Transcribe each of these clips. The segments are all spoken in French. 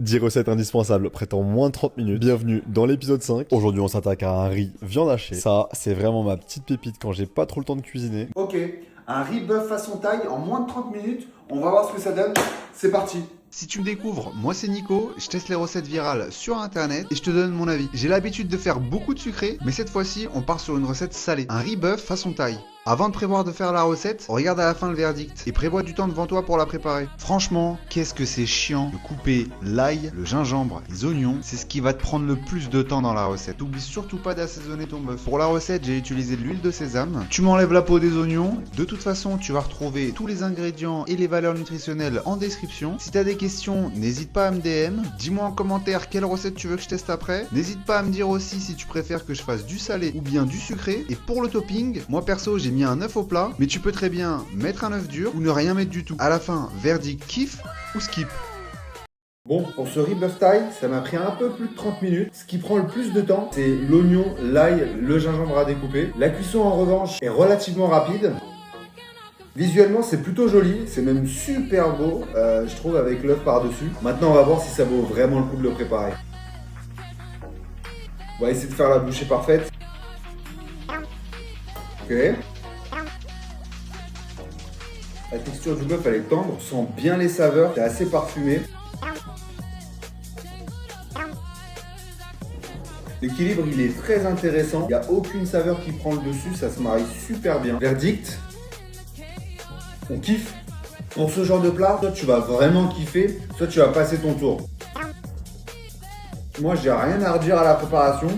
10 recettes indispensables prêtes en moins de 30 minutes. Bienvenue dans l'épisode 5. Aujourd'hui, on s'attaque à un riz viande hachée. Ça, c'est vraiment ma petite pépite quand j'ai pas trop le temps de cuisiner. Ok, un riz bœuf façon taille en moins de 30 minutes. On va voir ce que ça donne. C'est parti. Si tu me découvres, moi c'est Nico, je teste les recettes virales sur internet et je te donne mon avis. J'ai l'habitude de faire beaucoup de sucré, mais cette fois-ci on part sur une recette salée. Un riz bœuf façon taille. Avant de prévoir de faire la recette, regarde à la fin le verdict et prévois du temps devant toi pour la préparer. Franchement, qu'est-ce que c'est chiant de couper l'ail, le gingembre, les oignons. C'est ce qui va te prendre le plus de temps dans la recette. N'oublie surtout pas d'assaisonner ton bœuf. Pour la recette, j'ai utilisé de l'huile de sésame. Tu m'enlèves la peau des oignons. De toute façon, tu vas retrouver tous les ingrédients et les valeurs nutritionnelles en description. Si tu as des questions, n'hésite pas à me DM. Dis-moi en commentaire quelle recette tu veux que je teste après. N'hésite pas à me dire aussi si tu préfères que je fasse du salé ou bien du sucré. Et pour le topping, moi perso, j'ai mis un œuf au plat, mais tu peux très bien mettre un œuf dur ou ne rien mettre du tout. À la fin, verdict, kiff ou skip. Bon, pour ce riz bœuf taille, ça m'a pris un peu plus de 30 minutes. Ce qui prend le plus de temps, c'est l'oignon, l'ail, le gingembre à découper. La cuisson en revanche est relativement rapide. Visuellement, c'est plutôt joli, c'est même super beau, je trouve, avec l'œuf par-dessus. Maintenant, on va voir si ça vaut vraiment le coup de le préparer. On va essayer de faire la bouchée parfaite. Ok. La texture du bœuf, elle est tendre, on sent bien les saveurs, c'est assez parfumé. L'équilibre, il est très intéressant, il n'y a aucune saveur qui prend le dessus, ça se marie super bien. Verdict, on kiffe. Pour ce genre de plat, soit tu vas vraiment kiffer, soit tu vas passer ton tour. Moi, j'ai rien à redire à la préparation.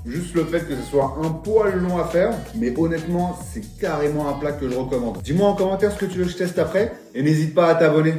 Juste le fait que ce soit un poil long à faire, mais honnêtement, c'est carrément un plat que je recommande. Dis-moi en commentaire ce que tu veux que je teste après, et n'hésite pas à t'abonner.